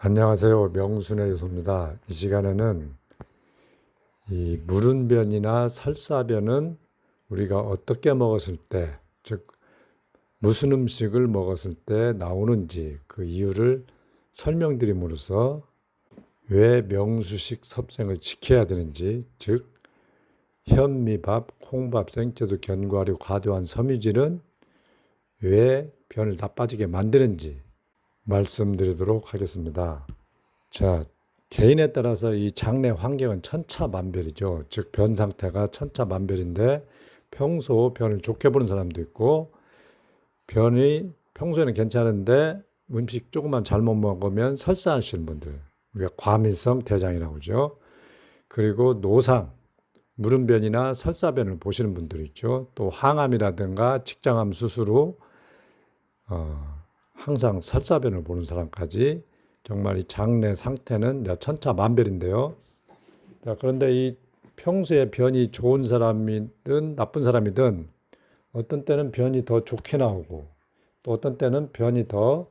안녕하세요. 명순의 요소입니다. 이 시간에는 이 물은변이나 설사변은 우리가 어떻게 먹었을 때, 즉 무슨 음식을 먹었을 때 나오는지 그 이유를 설명드림으로써 왜 명수식 섭생을 지켜야 되는지, 즉 현미밥, 콩밥, 생채소, 견과류, 과도한 섬유질은 왜 변을 나빠지게 만드는지 말씀드리도록 하겠습니다. 자, 개인에 따라서 이 장내 환경은 천차만별이죠. 즉, 변 상태가 천차만별인데 평소 변을 좋게 보는 사람도 있고, 변이 평소에는 괜찮은데 음식 조금만 잘못 먹으면 설사하시는 분들, 우리가 과민성 대장이라고 하죠. 그리고 노상, 물은변이나 설사변을 보시는 분들이 있죠. 또 항암이라든가 직장암 수술 후 항상 설사변을 보는 사람까지 정말 이 장내 상태는 천차만별인데요. 그런데 이 평소에 변이 좋은 사람이든 나쁜 사람이든 어떤 때는 변이 더 좋게 나오고 또 어떤 때는 변이 더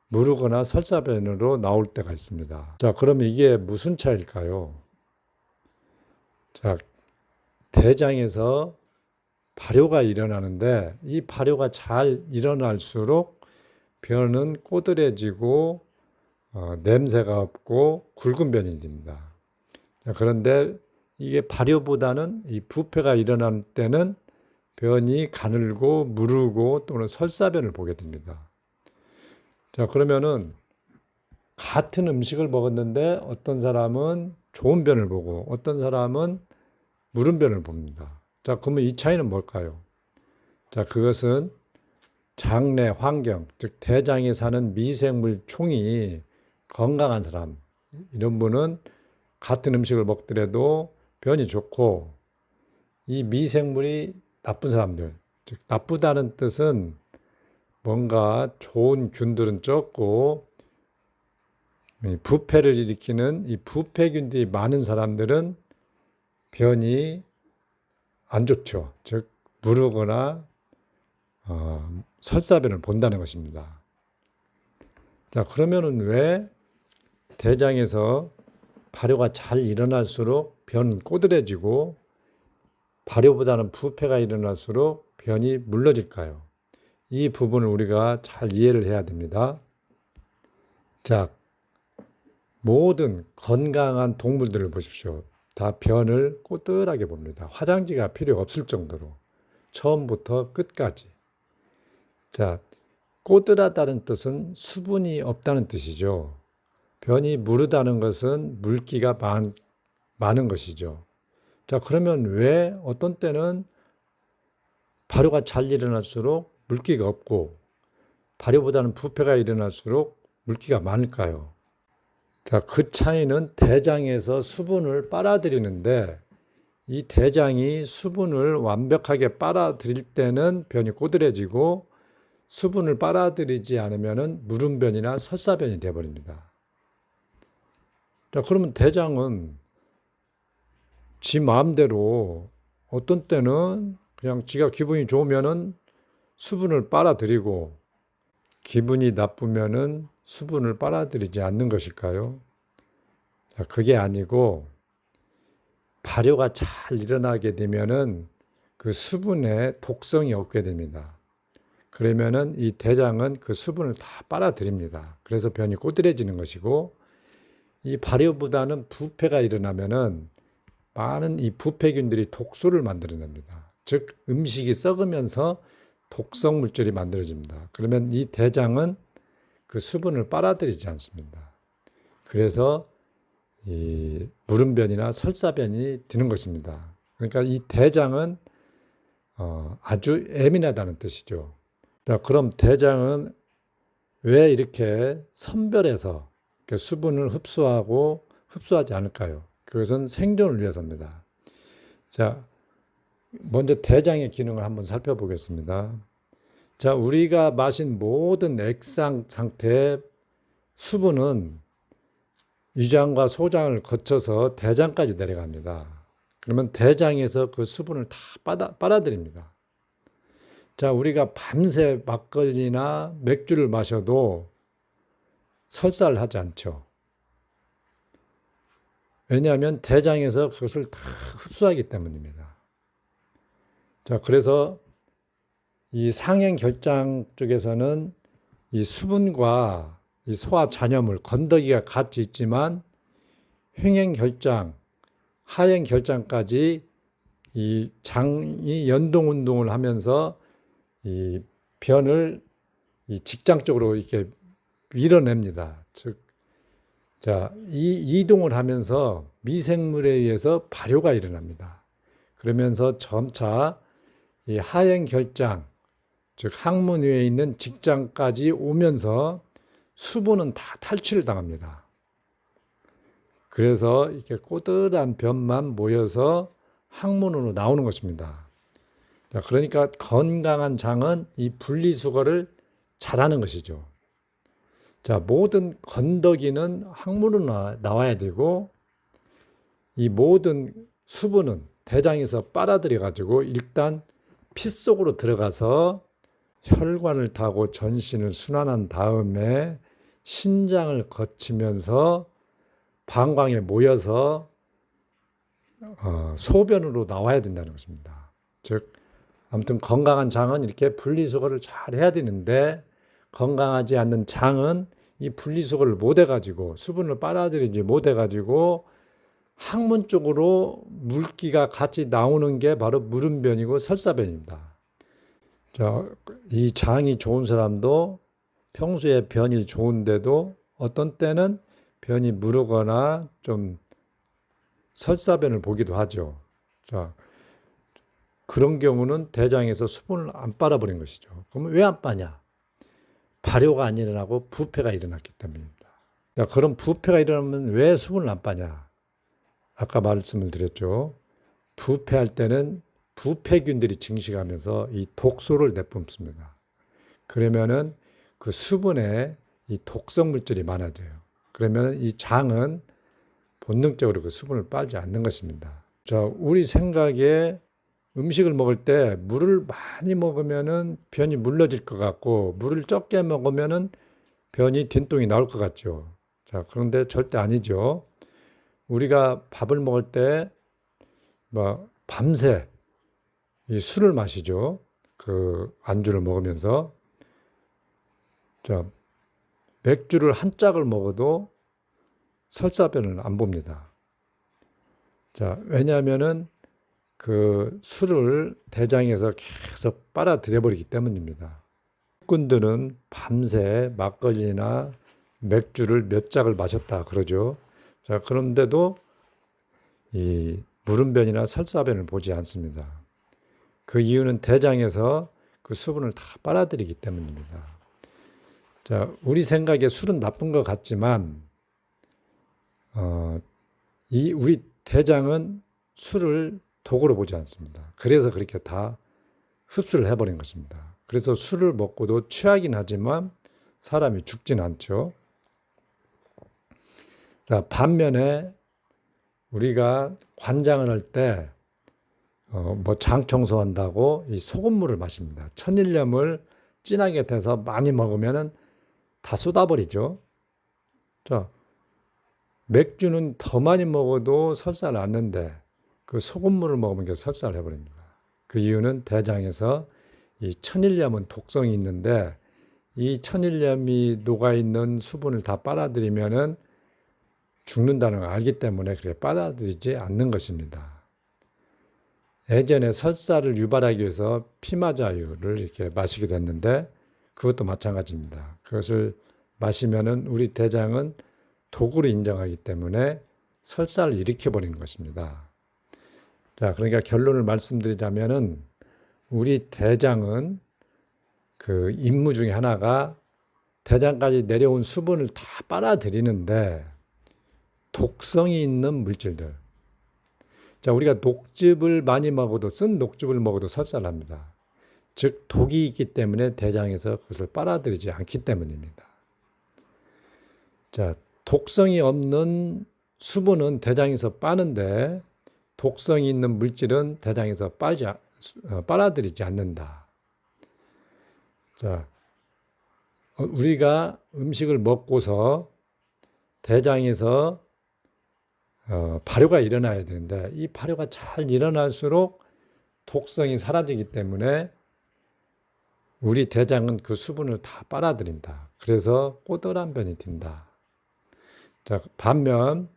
무르거나 설사변으로 나올 때가 있습니다. 자, 그럼 이게 무슨 차이일까요? 자, 대장에서 발효가 일어나는데 이 발효가 잘 일어날수록 변은 꼬들해지고 냄새가 없고 굵은 변이 됩니다. 그런데 이게 발효보다는 이 부패가 일어날 때는 변이 가늘고 무르고 또는 설사변을 보게 됩니다. 자, 그러면은 같은 음식을 먹었는데 어떤 사람은 좋은 변을 보고 어떤 사람은 무른 변을 봅니다. 자, 그러면 이 차이는 뭘까요? 자, 그것은 장내 환경, 즉 대장에 사는 미생물 총이 건강한 사람, 이런 분은 같은 음식을 먹더라도 변이 좋고, 이 미생물이 나쁜 사람들, 즉 나쁘다는 뜻은 뭔가 좋은 균들은 적고 부패를 일으키는 이 부패균들이 많은 사람들은 변이 안 좋죠. 즉 무르거나 설사변을 본다는 것입니다. 자, 그러면은 왜 대장에서 발효가 잘 일어날수록 변은 꼬들해지고 발효보다는 부패가 일어날수록 변이 물러질까요? 이 부분을 우리가 잘 이해를 해야 됩니다. 자, 모든 건강한 동물들을 보십시오. 다 변을 꼬들하게 봅니다. 화장지가 필요 없을 정도로 처음부터 끝까지. 자, 꼬들하다는 뜻은 수분이 없다는 뜻이죠. 변이 무르다는 것은 물기가 많은 것이죠. 자, 그러면 왜 어떤 때는 발효가 잘 일어날수록 물기가 없고 발효보다는 부패가 일어날수록 물기가 많을까요? 자, 그 차이는 대장에서 수분을 빨아들이는데 이 대장이 수분을 완벽하게 빨아들일 때는 변이 꼬들해지고 수분을 빨아들이지 않으면 무름변이나 설사변이 되어버립니다. 자, 그러면 대장은 지 마음대로 어떤 때는 그냥 지가 기분이 좋으면은 수분을 빨아들이고 기분이 나쁘면은 수분을 빨아들이지 않는 것일까요? 자, 그게 아니고 발효가 잘 일어나게 되면은 그 수분에 독성이 없게 됩니다. 그러면은 이 대장은 그 수분을 다 빨아들입니다. 그래서 변이 꼬들해지는 것이고 이 발효보다는 부패가 일어나면은 많은 이 부패균들이 독소를 만들어냅니다. 즉 음식이 썩으면서 독성 물질이 만들어집니다. 그러면 이 대장은 그 수분을 빨아들이지 않습니다. 그래서 이 무름변이나 설사변이 드는 것입니다. 그러니까 이 대장은 아주 예민하다는 뜻이죠. 자, 그럼 대장은 왜 이렇게 선별해서 수분을 흡수하고 흡수하지 않을까요? 그것은 생존을 위해서입니다. 자, 먼저 대장의 기능을 한번 살펴보겠습니다. 자, 우리가 마신 모든 액상 상태의 수분은 위장과 소장을 거쳐서 대장까지 내려갑니다. 그러면 대장에서 그 수분을 다 빨아들입니다. 자, 우리가 밤새 막걸리나 맥주를 마셔도 설사를 하지 않죠. 왜냐하면 대장에서 그것을 다 흡수하기 때문입니다. 자, 그래서 이 상행결장 쪽에서는 이 수분과 이 소화 잔여물, 건더기가 같이 있지만 횡행결장, 하행결장까지 이 장이 연동 운동을 하면서 이 변을 이 직장적으로 이렇게 밀어냅니다. 즉, 자, 이 이동을 하면서 미생물에 의해서 발효가 일어납니다. 그러면서 점차 이 하행결장, 즉 항문 위에 있는 직장까지 오면서 수분은 다 탈취를 당합니다. 그래서 이렇게 꼬들한 변만 모여서 항문으로 나오는 것입니다. 자, 그러니까 건강한 장은 이 분리수거를 잘하는 것이죠. 자, 모든 건더기는 항문으로 나와야 되고 이 모든 수분은 대장에서 빨아들여 가지고 일단 피 속으로 들어가서 혈관을 타고 전신을 순환한 다음에 신장을 거치면서 방광에 모여서 소변으로 나와야 된다는 것입니다. 즉 아무튼 건강한 장은 이렇게 분리수거를 잘 해야 되는데 건강하지 않는 장은 이 분리수거를 못 해가지고 수분을 빨아들이지 못해가지고 항문 쪽으로 물기가 같이 나오는 게 바로 무름변이고 설사변입니다. 자, 이 장이 좋은 사람도 평소에 변이 좋은데도 어떤 때는 변이 무르거나 좀 설사변을 보기도 하죠. 자, 그런 경우는 대장에서 수분을 안 빨아버린 것이죠. 그러면 왜 안 빠냐? 발효가 안 일어나고 부패가 일어났기 때문입니다. 자, 그럼 부패가 일어나면 왜 수분을 안 빠냐? 아까 말씀을 드렸죠. 부패할 때는 부패균들이 증식하면서 이 독소를 내뿜습니다. 그러면은 그 수분에 이 독성 물질이 많아져요. 그러면 이 장은 본능적으로 그 수분을 빨지 않는 것입니다. 자, 우리 생각에 음식을 먹을 때 물을 많이 먹으면은 변이 물러질 것 같고 물을 적게 먹으면은 변이 된통이 나올 것 같죠. 자, 그런데 절대 아니죠. 우리가 밥을 먹을 때 뭐 밤새 이 술을 마시죠. 그 안주를 먹으면서. 자, 맥주를 한 짝을 먹어도 설사변을 안 봅니다. 자, 왜냐하면은 그 술을 대장에서 계속 빨아들여 버리기 때문입니다. 군들은 밤새 막걸리나 맥주를 몇 짝을 마셨다 그러죠. 자, 그런데도 이 무름변이나 설사변을 보지 않습니다. 그 이유는 대장에서 그 수분을 다 빨아들이기 때문입니다. 자, 우리 생각에 술은 나쁜 것 같지만, 이 우리 대장은 술을 독으로 보지 않습니다. 그래서 그렇게 다 흡수를 해버린 것입니다. 그래서 술을 먹고도 취하긴 하지만 사람이 죽진 않죠. 자, 반면에 우리가 관장을 할 때, 뭐 장 청소한다고 이 소금물을 마십니다. 천일염을 진하게 돼서 많이 먹으면은 다 쏟아버리죠. 자, 맥주는 더 많이 먹어도 설사를 않는데 그 소금물을 먹으면 그 설사를 해버립니다. 그 이유는 대장에서 이 천일염은 독성이 있는데 이 천일염이 녹아있는 수분을 다 빨아들이면은 죽는다는 걸 알기 때문에 그렇게 빨아들이지 않는 것입니다. 예전에 설사를 유발하기 위해서 피마자유를 이렇게 마시게 됐는데 그것도 마찬가지입니다. 그것을 마시면은 우리 대장은 독으로 인정하기 때문에 설사를 일으켜버리는 것입니다. 자, 그러니까 결론을 말씀드리자면은 우리 대장은 그 임무 중에 하나가 대장까지 내려온 수분을 다 빨아들이는데 독성이 있는 물질들. 자, 우리가 녹즙을 많이 먹어도 쓴 녹즙을 먹어도 설사를 합니다. 즉 독이 있기 때문에 대장에서 그것을 빨아들이지 않기 때문입니다. 자, 독성이 없는 수분은 대장에서 빠는데 독성이 있는 물질은 대장에서 빨아들이지 않는다. 자, 우리가 음식을 먹고서 대장에서 발효가 일어나야 되는데 이 발효가 잘 일어날수록 독성이 사라지기 때문에 우리 대장은 그 수분을 다 빨아들인다. 그래서 꼬들한 변이 든다. 자, 반면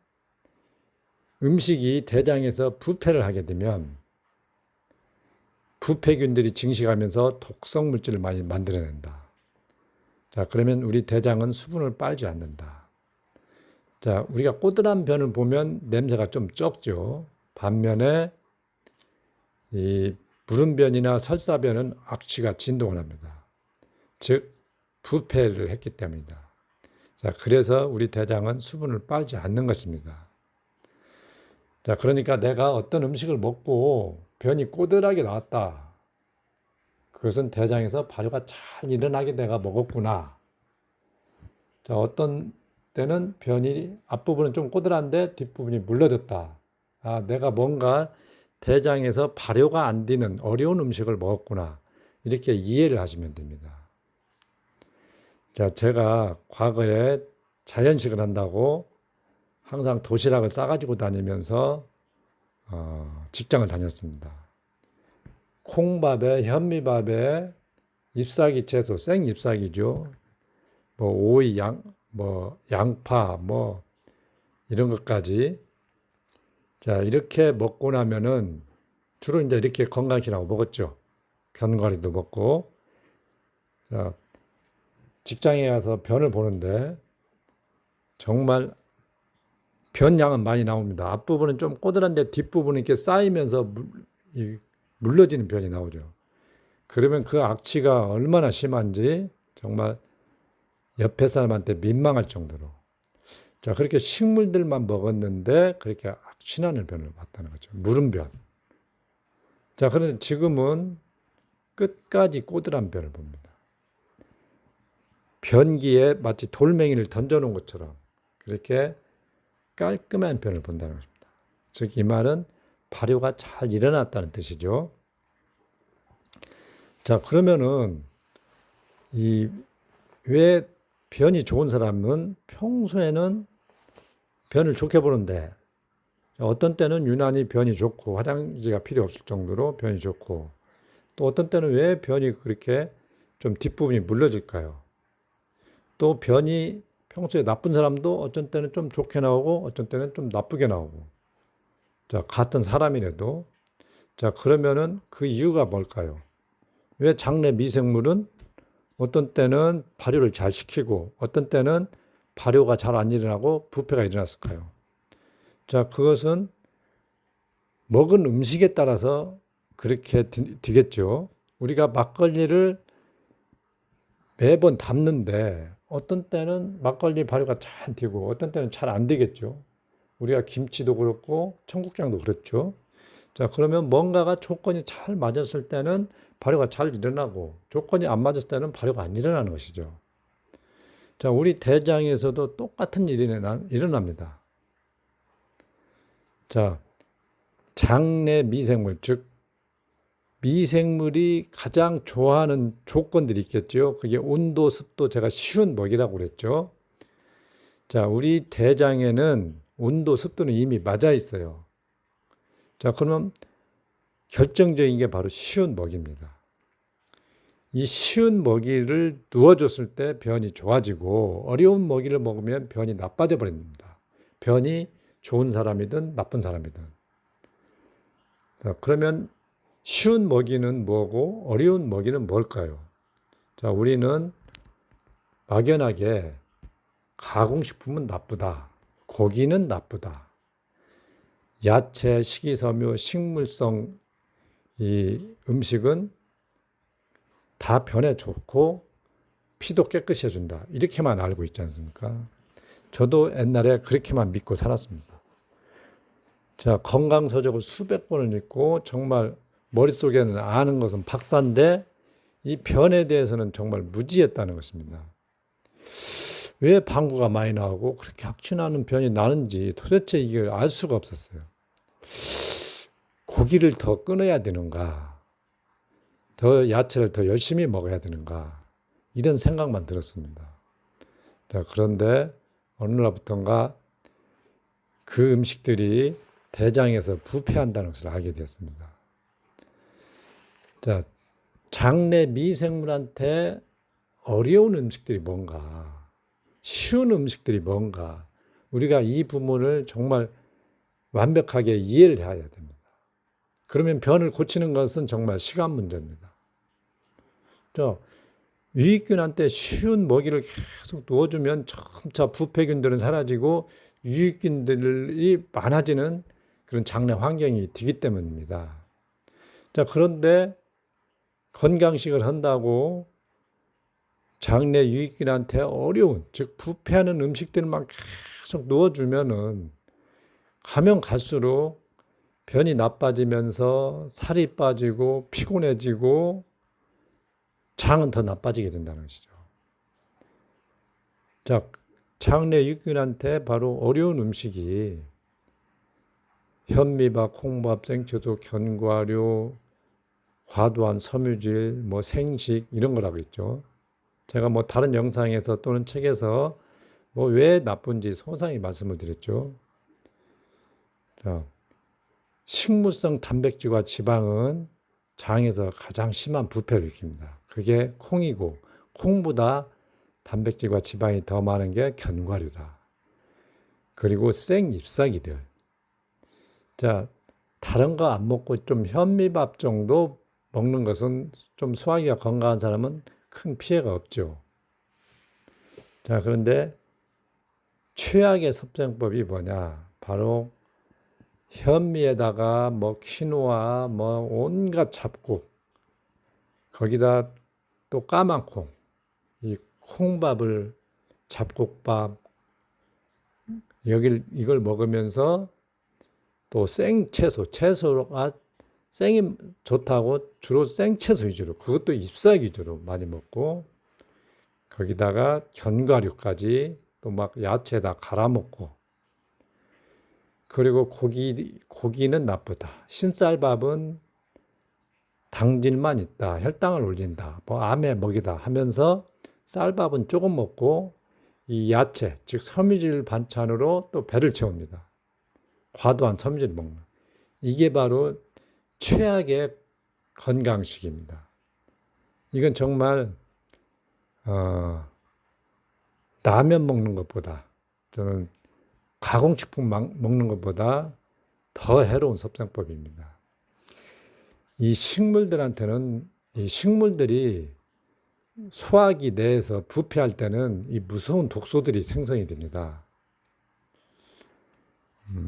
음식이 대장에서 부패를 하게 되면 부패균들이 증식하면서 독성 물질을 많이 만들어낸다. 자, 그러면 우리 대장은 수분을 빨지 않는다. 자, 우리가 꼬들한 변을 보면 냄새가 좀 적죠. 반면에 이 무름변이나 설사변은 악취가 진동을 합니다. 즉, 부패를 했기 때문이다. 자, 그래서 우리 대장은 수분을 빨지 않는 것입니다. 자, 그러니까 내가 어떤 음식을 먹고 변이 꼬들하게 나왔다. 그것은 대장에서 발효가 잘 일어나게 내가 먹었구나. 자, 어떤 때는 변이 앞부분은 좀 꼬들한데 뒷부분이 물러졌다. 아, 내가 뭔가 대장에서 발효가 안 되는 어려운 음식을 먹었구나. 이렇게 이해를 하시면 됩니다. 자, 제가 과거에 자연식을 한다고 항상 도시락을 싸가지고 다니면서 직장을 다녔습니다. 콩밥에 현미밥에 잎사귀 채소, 생 잎사귀죠. 뭐 오이, 양파, 이런 것까지. 자, 이렇게 먹고 나면은 주로 이제 이렇게 건강식이라고 먹었죠. 견과류도 먹고. 자, 직장에 가서 변을 보는데 정말 변량은 많이 나옵니다. 앞부분은 좀 꼬들한데 뒷부분이 이렇게 쌓이면서 물러지는 변이 나오죠. 그러면 그 악취가 얼마나 심한지 정말 옆에 사람한테 민망할 정도로. 자, 그렇게 식물들만 먹었는데 그렇게 악취나는 변을 봤다는 거죠. 무름변. 자, 그런데 지금은 끝까지 꼬들한 변을 봅니다. 변기에 마치 돌멩이를 던져놓은 것처럼 그렇게 깔끔한 변을 본다는 것입니다. 즉, 이 말은 발효가 잘 일어났다는 뜻이죠. 자, 그러면은 왜 변이 좋은 사람은 평소에는 변을 좋게 보는데 어떤 때는 유난히 변이 좋고 화장지가 필요 없을 정도로 변이 좋고 또 어떤 때는 왜 변이 그렇게 좀 뒷부분이 물러질까요? 또 변이 평소에 나쁜 사람도 어떤 때는 좀 좋게 나오고 어떤 때는 좀 나쁘게 나오고. 자, 같은 사람이라도. 자, 그러면은 그 이유가 뭘까요? 왜 장내 미생물은 어떤 때는 발효를 잘 시키고 어떤 때는 발효가 잘 안 일어나고 부패가 일어났을까요? 자, 그것은 먹은 음식에 따라서 그렇게 되겠죠. 우리가 막걸리를 매번 담는데 어떤 때는 막걸리 발효가 잘 되고 어떤 때는 잘 안 되겠죠. 우리가 김치도 그렇고 청국장도 그렇죠. 자, 그러면 뭔가가 조건이 잘 맞았을 때는 발효가 잘 일어나고 조건이 안 맞았을 때는 발효가 안 일어나는 것이죠. 자, 우리 대장에서도 똑같은 일이 일어납니다. 자, 장내 미생물, 즉 미생물이 가장 좋아하는 조건들이 있겠죠. 그게 온도, 습도, 제가 쉬운 먹이라고 그랬죠. 자, 우리 대장에는 온도, 습도는 이미 맞아 있어요. 자, 그러면 결정적인 게 바로 쉬운 먹이입니다. 이 쉬운 먹이를 누워줬을 때 변이 좋아지고 어려운 먹이를 먹으면 변이 나빠져 버립니다. 변이 좋은 사람이든 나쁜 사람이든. 자, 그러면 쉬운 먹이는 뭐고 어려운 먹이는 뭘까요? 자, 우리는 막연하게 가공식품은 나쁘다. 고기는 나쁘다. 야채, 식이섬유, 식물성 이 음식은 다 변에 좋고 피도 깨끗이 해준다. 이렇게만 알고 있지 않습니까? 저도 옛날에 그렇게만 믿고 살았습니다. 자, 건강서적을 수백 번을 읽고 정말 머릿속에는 아는 것은 박사인데 이 변에 대해서는 정말 무지했다는 것입니다. 왜 방구가 많이 나오고 그렇게 악취나는 변이 나는지 도대체 이걸 알 수가 없었어요. 고기를 더 끊어야 되는가? 더 야채를 더 열심히 먹어야 되는가? 이런 생각만 들었습니다. 자, 그런데 어느 날부터인가 그 음식들이 대장에서 부패한다는 것을 알게 됐습니다. 자, 장내 미생물한테 어려운 음식들이 뭔가, 쉬운 음식들이 뭔가, 우리가 이 부분을 정말 완벽하게 이해를 해야 됩니다. 그러면 변을 고치는 것은 정말 시간 문제입니다. 저 유익균한테 쉬운 먹이를 계속 넣어주면 점차 부패균들은 사라지고 유익균들이 많아지는 그런 장내 환경이 되기 때문입니다. 자, 그런데 건강식을 한다고 장내 유익균한테 어려운, 즉 부패하는 음식들만 계속 넣어주면은 가면 갈수록 변이 나빠지면서 살이 빠지고 피곤해지고 장은 더 나빠지게 된다는 것이죠. 자, 장내 유익균한테 바로 어려운 음식이 현미밥, 콩밥, 생채소, 견과류, 과도한 섬유질, 생식 이런 거라고 있죠. 제가 다른 영상에서 또는 책에서 왜 나쁜지 소상히 말씀을 드렸죠. 자, 식물성 단백질과 지방은 장에서 가장 심한 부패를 일으킵니다. 그게 콩이고 콩보다 단백질과 지방이 더 많은 게 견과류다. 그리고 생잎사귀들. 자, 다른 거 안 먹고 좀 현미밥 정도 먹는 것은 좀 소화기가 건강한 사람은 큰 피해가 없죠. 자, 그런데 최악의 섭생법이 뭐냐? 바로 현미에다가 퀴노아 온갖 잡곡 거기다 또 까만 콩, 이 콩밥을 잡곡밥 이걸 먹으면서 또 생채소, 채소가 생이 좋다고 주로 생채소 위주로 그것도 잎사귀 위주로 많이 먹고 거기다가 견과류까지 또 야채에다 갈아 먹고 그리고 고기는 나쁘다. 신쌀밥은 당질만 있다. 혈당을 올린다. 암에 먹이다 하면서 쌀밥은 조금 먹고 이 야채, 즉 섬유질 반찬으로 또 배를 채웁니다. 과도한 섬유질 먹는. 이게 바로 최악의 건강식입니다. 이건 정말 라면 먹는 것보다 저는 가공식품 먹는 것보다 더 해로운 섭생법입니다. 이 식물들한테는 이 식물들이 소화기 내에서 부패할 때는 이 무서운 독소들이 생성이 됩니다.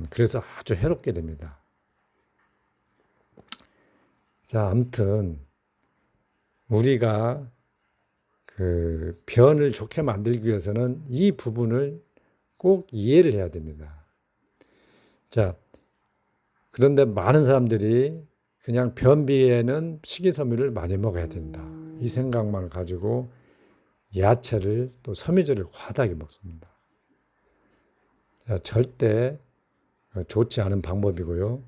그래서 아주 해롭게 됩니다. 자, 아무튼 우리가 그 변을 좋게 만들기 위해서는 이 부분을 꼭 이해를 해야 됩니다. 자, 그런데 많은 사람들이 그냥 변비에는 식이섬유를 많이 먹어야 된다. 이 생각만 가지고 야채를 또 섬유질을 과다하게 먹습니다. 자, 절대 좋지 않은 방법이고요.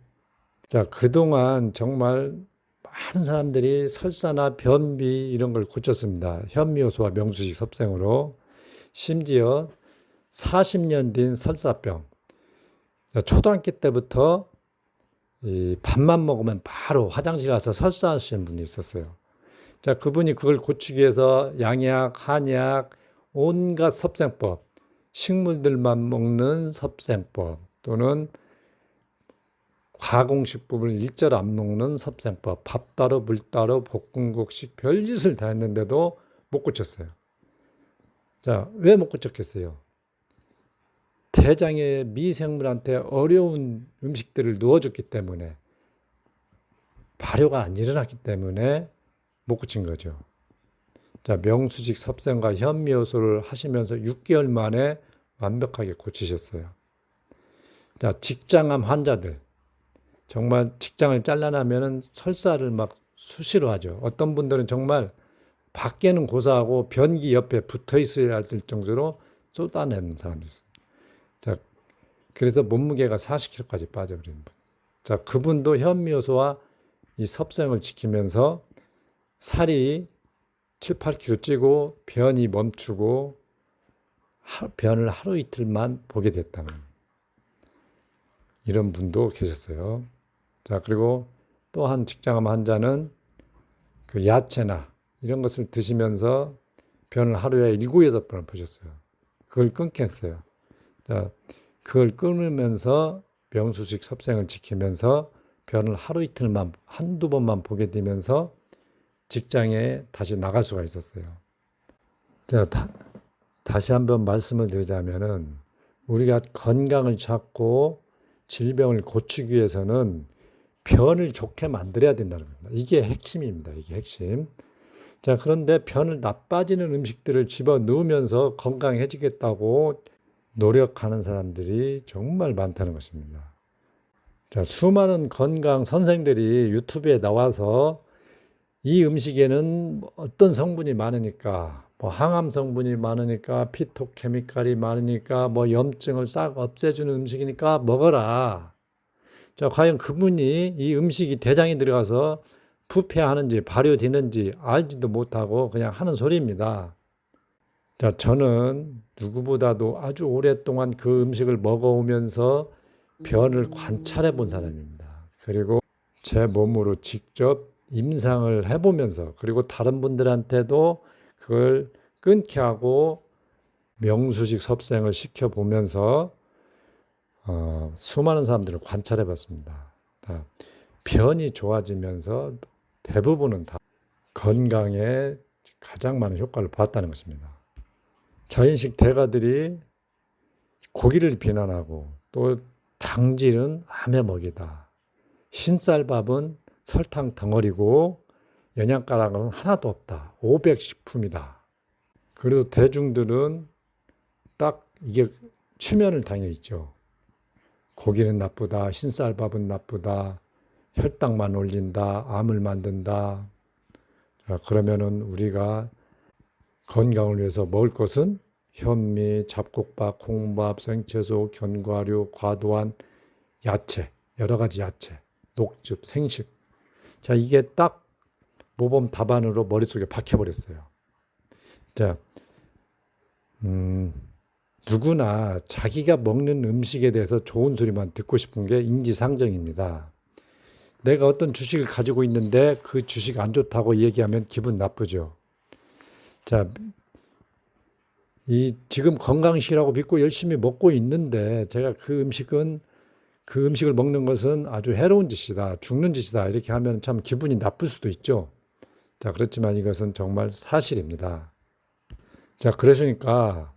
자, 그동안 정말 많은 사람들이 설사나 변비 이런 걸 고쳤습니다. 현미효소와 명수식 섭생으로. 심지어 40년 된 설사병. 초등학교 때부터 이 밥만 먹으면 바로 화장실 가서 설사하시는 분이 있었어요. 자, 그분이 그걸 고치기 위해서 양약, 한약, 온갖 섭생법, 식물들만 먹는 섭생법 또는 가공식품을 일절 안 먹는 섭생법, 밥 따로 물 따로 볶음국식 별짓을 다 했는데도 못 고쳤어요. 자, 왜 못 고쳤겠어요? 대장의 미생물한테 어려운 음식들을 넣어줬기 때문에 발효가 안 일어났기 때문에 못 고친 거죠. 자, 명수식 섭생과 현미효소를 하시면서 6개월 만에 완벽하게 고치셨어요. 자, 직장암 환자들 정말 직장을 잘라나면은 설사를 수시로 하죠. 어떤 분들은 정말 밖에는 고사하고 변기 옆에 붙어 있어야 될 정도로 쏟아내는 사람이 있습니다. 자, 그래서 몸무게가 40kg까지 빠져버리는 분. 자, 그분도 현미효소와 이 섭생을 지키면서 살이 7, 8kg 찌고 변이 멈추고 변을 하루 이틀만 보게 됐다는 이런 분도 계셨어요. 자, 그리고 또 한 직장암 환자는 그 야채나 이런 것을 드시면서 변을 하루에 7, 8번을 보셨어요. 그걸 끊겠어요. 자, 그걸 끊으면서 명수식 섭생을 지키면서 변을 하루 이틀만, 한두 번만 보게 되면서 직장에 다시 나갈 수가 있었어요. 자, 다시 한번 말씀을 드리자면은 우리가 건강을 찾고 질병을 고치기 위해서는 변을 좋게 만들어야 된다는 겁니다. 이게 핵심입니다. 이게 핵심. 자, 그런데 변을 나빠지는 음식들을 집어 넣으면서 건강해지겠다고 노력하는 사람들이 정말 많다는 것입니다. 자, 수많은 건강 선생들이 유튜브에 나와서 이 음식에는 어떤 성분이 많으니까, 뭐 항암 성분이 많으니까, 피토케미칼이 많으니까, 뭐 염증을 싹 없애주는 음식이니까 먹어라. 자, 과연 그분이 이 음식이 대장에 들어가서 부패하는지 발효되는지 알지도 못하고 그냥 하는 소리입니다. 자, 저는 누구보다도 아주 오랫동안 그 음식을 먹어오면서 변을 관찰해 본 사람입니다. 그리고 제 몸으로 직접 임상을 해보면서 그리고 다른 분들한테도 그걸 끊게 하고 명수식 섭생을 시켜보면서 수많은 사람들을 관찰해 봤습니다. 변이 좋아지면서 대부분은 다 건강에 가장 많은 효과를 보았다는 것입니다. 자인식 대가들이 고기를 비난하고 또 당질은 암의 먹이다. 흰쌀밥은 설탕 덩어리고 영양가락은 하나도 없다. 500식품이다. 그래도 대중들은 딱 이게 취면을 당해 있죠. 고기는 나쁘다. 흰쌀밥은 나쁘다. 혈당만 올린다. 암을 만든다. 자, 그러면은 우리가 건강을 위해서 먹을 것은 현미, 잡곡밥, 콩밥, 생채소, 견과류, 과도한 야채, 여러 가지 야채, 녹즙, 생식. 자, 이게 딱 모범 답안으로 머릿속에 박혀버렸어요. 자, 누구나 자기가 먹는 음식에 대해서 좋은 소리만 듣고 싶은 게 인지상정입니다. 내가 어떤 주식을 가지고 있는데 그 주식 안 좋다고 얘기하면 기분 나쁘죠. 자, 지금 건강식이라고 믿고 열심히 먹고 있는데 제가 그 음식을 먹는 것은 아주 해로운 짓이다. 죽는 짓이다. 이렇게 하면 참 기분이 나쁠 수도 있죠. 자, 그렇지만 이것은 정말 사실입니다. 자, 그러시니까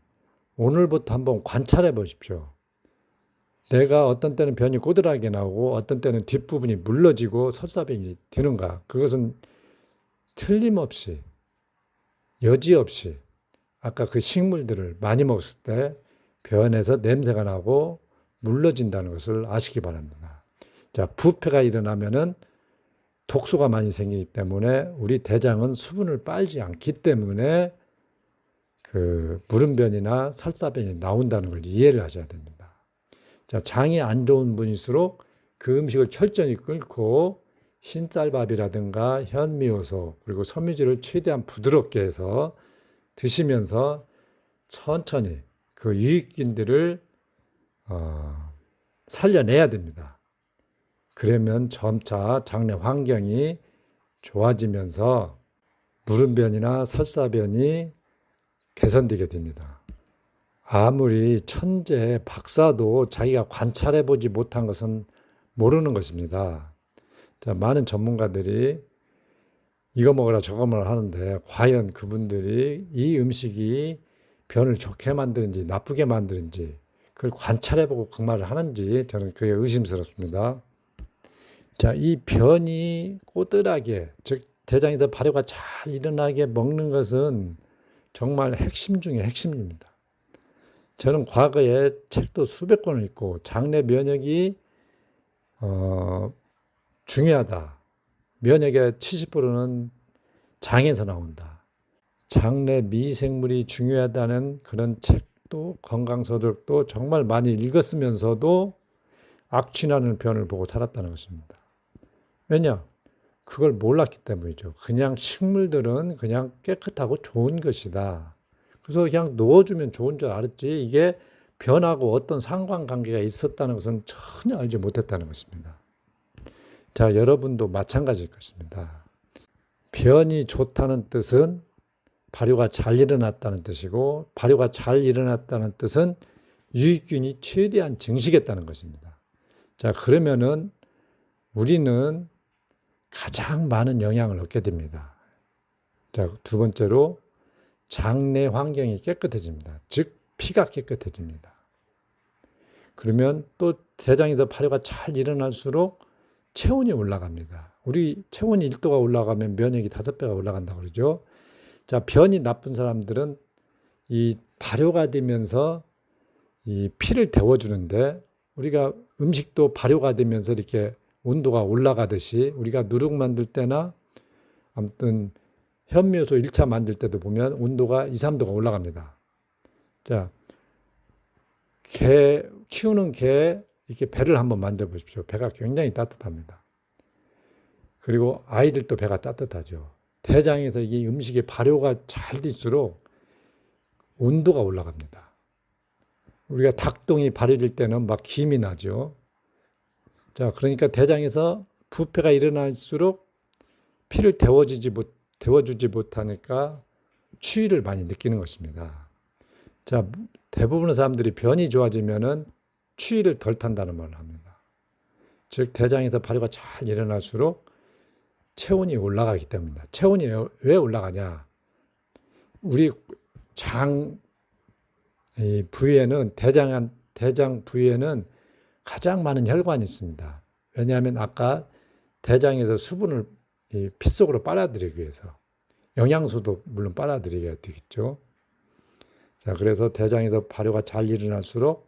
오늘부터 한번 관찰해 보십시오. 내가 어떤 때는 변이 꼬들하게 나오고 어떤 때는 뒷부분이 물러지고 설사병이 드는가. 그것은 틀림없이 여지없이 아까 그 식물들을 많이 먹었을 때 변에서 냄새가 나고 물러진다는 것을 아시기 바랍니다. 자, 부패가 일어나면은 독소가 많이 생기기 때문에 우리 대장은 수분을 빨지 않기 때문에 그 무름변이나 설사변이 나온다는 걸 이해를 하셔야 됩니다. 자, 장이 안 좋은 분일수록 그 음식을 철저히 끓고 흰쌀밥이라든가 현미효소 그리고 섬유질을 최대한 부드럽게 해서 드시면서 천천히 그 유익균들을 살려내야 됩니다. 그러면 점차 장내 환경이 좋아지면서 무름변이나 설사변이 개선되게 됩니다. 아무리 천재 박사도 자기가 관찰해 보지 못한 것은 모르는 것입니다. 자, 많은 전문가들이 이거 먹으라 저거 먹으라 하는데 과연 그분들이 이 음식이 변을 좋게 만드는지 나쁘게 만드는지 그걸 관찰해보고 그 말을 하는지 저는 그게 의심스럽습니다. 자, 이 변이 꼬들하게 즉 대장에서 발효가 잘 일어나게 먹는 것은 정말 핵심 중에 핵심입니다. 저는 과거에 책도 수백 권을 읽고 장내 면역이 중요하다. 면역의 70%는 장에서 나온다. 장내 미생물이 중요하다는 그런 책도 건강서적도 정말 많이 읽었으면서도 악취나는 변을 보고 살았다는 것입니다. 왜냐? 그걸 몰랐기 때문이죠. 그냥 식물들은 그냥 깨끗하고 좋은 것이다. 그래서 그냥 넣어주면 좋은 줄 알았지 이게 변하고 어떤 상관관계가 있었다는 것은 전혀 알지 못했다는 것입니다. 자, 여러분도 마찬가지일 것입니다. 변이 좋다는 뜻은 발효가 잘 일어났다는 뜻이고 발효가 잘 일어났다는 뜻은 유익균이 최대한 증식했다는 것입니다. 자, 그러면은 우리는 가장 많은 영향을 얻게 됩니다. 자, 두 번째로 장내 환경이 깨끗해집니다. 즉 피가 깨끗해집니다. 그러면 또 대장에서 발효가 잘 일어날수록 체온이 올라갑니다. 우리 체온이 1도가 올라가면 면역이 5배가 올라간다고 그러죠. 자, 변이 나쁜 사람들은 이 발효가 되면서 이 피를 데워주는데 우리가 음식도 발효가 되면서 이렇게 온도가 올라가듯이 우리가 누룩 만들 때나 아무튼 현미효소 1차 만들 때도 보면 온도가 2, 3도가 올라갑니다. 자, 키우는 개 이렇게 배를 한번 만들어 보십시오. 배가 굉장히 따뜻합니다. 그리고 아이들도 배가 따뜻하죠. 대장에서 이 음식의 발효가 잘 될수록 온도가 올라갑니다. 우리가 닭똥이 발효될 때는 막 김이 나죠. 자, 그러니까 대장에서 부패가 일어날수록 피를 데워주지 못하니까 추위를 많이 느끼는 것입니다. 자, 대부분의 사람들이 변이 좋아지면은 추위를 덜 탄다는 말을 합니다. 즉, 대장에서 발효가 잘 일어날수록 체온이 올라가기 때문입니다. 체온이 왜 올라가냐? 우리 장 부위에는 대장 부위에는 가장 많은 혈관이 있습니다. 왜냐하면 아까 대장에서 수분을 피 속으로 빨아들이기 위해서 영양소도 물론 빨아들여야 되겠죠. 자, 그래서 대장에서 발효가 잘 일어날수록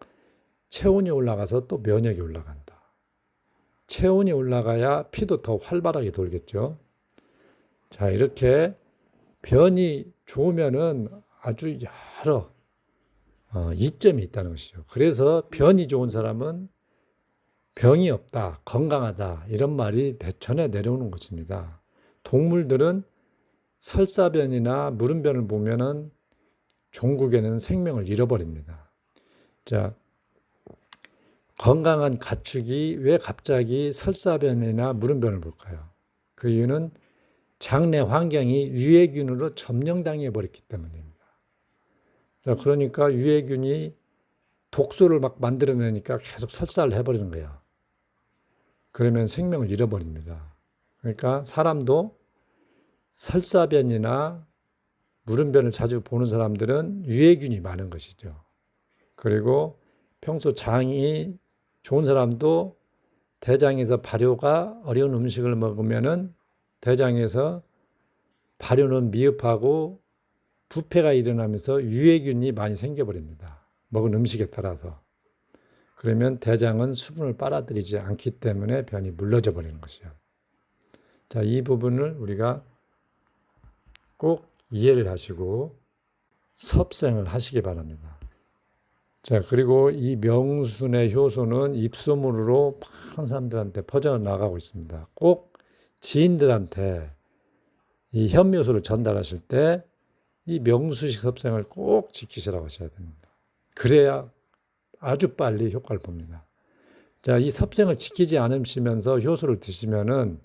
체온이 올라가서 또 면역이 올라간다. 체온이 올라가야 피도 더 활발하게 돌겠죠. 자, 이렇게 변이 좋으면은 아주 여러 이점이 있다는 것이죠. 그래서 변이 좋은 사람은 병이 없다, 건강하다 이런 말이 대천에 내려오는 것입니다. 동물들은 설사변이나 무름변을 보면은 종국에는 생명을 잃어버립니다. 자, 건강한 가축이 왜 갑자기 설사변이나 무름변을 볼까요? 그 이유는 장내 환경이 유해균으로 점령당해 버렸기 때문입니다. 자, 그러니까 유해균이 독소를 막 만들어내니까 계속 설사를 해버리는 거예요. 그러면 생명을 잃어버립니다. 그러니까 사람도 설사변이나 무름변을 자주 보는 사람들은 유해균이 많은 것이죠. 그리고 평소 장이 좋은 사람도 대장에서 발효가 어려운 음식을 먹으면은 대장에서 발효는 미흡하고 부패가 일어나면서 유해균이 많이 생겨버립니다. 먹은 음식에 따라서. 그러면 대장은 수분을 빨아들이지 않기 때문에 변이 물러져 버리는 것이요. 자, 이 부분을 우리가 꼭 이해를 하시고 섭생을 하시기 바랍니다. 자, 그리고 이 명순의 효소는 입소문으로 많은 사람들한테 퍼져나가고 있습니다. 꼭 지인들한테 이 현미효소를 전달하실 때 이 명수식 섭생을 꼭 지키시라고 하셔야 됩니다. 그래야 아주 빨리 효과를 봅니다. 자, 이 섭생을 지키지 않으시면서 효소를 드시면은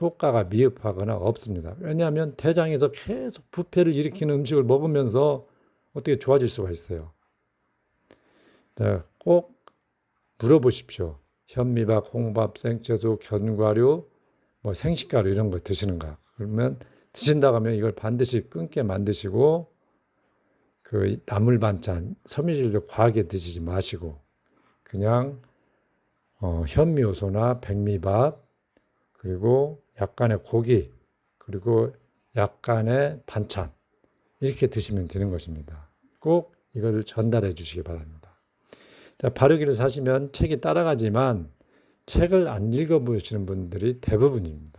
효과가 미흡하거나 없습니다. 왜냐하면 대장에서 계속 부패를 일으키는 음식을 먹으면서 어떻게 좋아질 수가 있어요. 자, 꼭 물어보십시오. 현미밥, 홍밥, 생채소, 견과류, 생식가루 이런 거 드시는가? 그러면 드신다고 하면 이걸 반드시 끊게 만드시고 그 나물 반찬, 섬유질도 과하게 드시지 마시고 그냥 현미효소나 백미밥 그리고 약간의 고기 그리고 약간의 반찬 이렇게 드시면 되는 것입니다. 꼭 이걸 전달해 주시기 바랍니다. 자, 발효기를 사시면 책이 따라가지만 책을 안 읽어보시는 분들이 대부분입니다.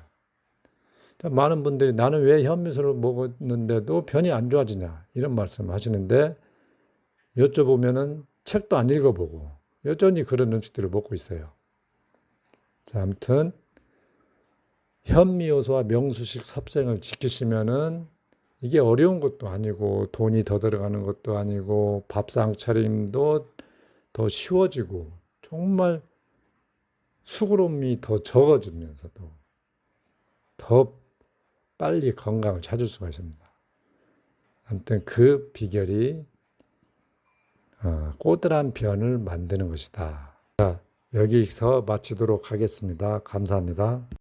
많은 분들이 나는 왜 현미소를 먹었는데도 변이 안 좋아지냐 이런 말씀 하시는데 여쭤보면은 책도 안 읽어보고 여전히 그런 음식들을 먹고 있어요. 자, 아무튼 현미효소와 명수식 섭생을 지키시면은 이게 어려운 것도 아니고 돈이 더 들어가는 것도 아니고 밥상 차림도 더 쉬워지고 정말 수고로움이 더 적어지면서도 더 빨리 건강을 찾을 수가 있습니다. 아무튼 그 비결이 꼬들한 변을 만드는 것이다. 자, 여기서 마치도록 하겠습니다. 감사합니다.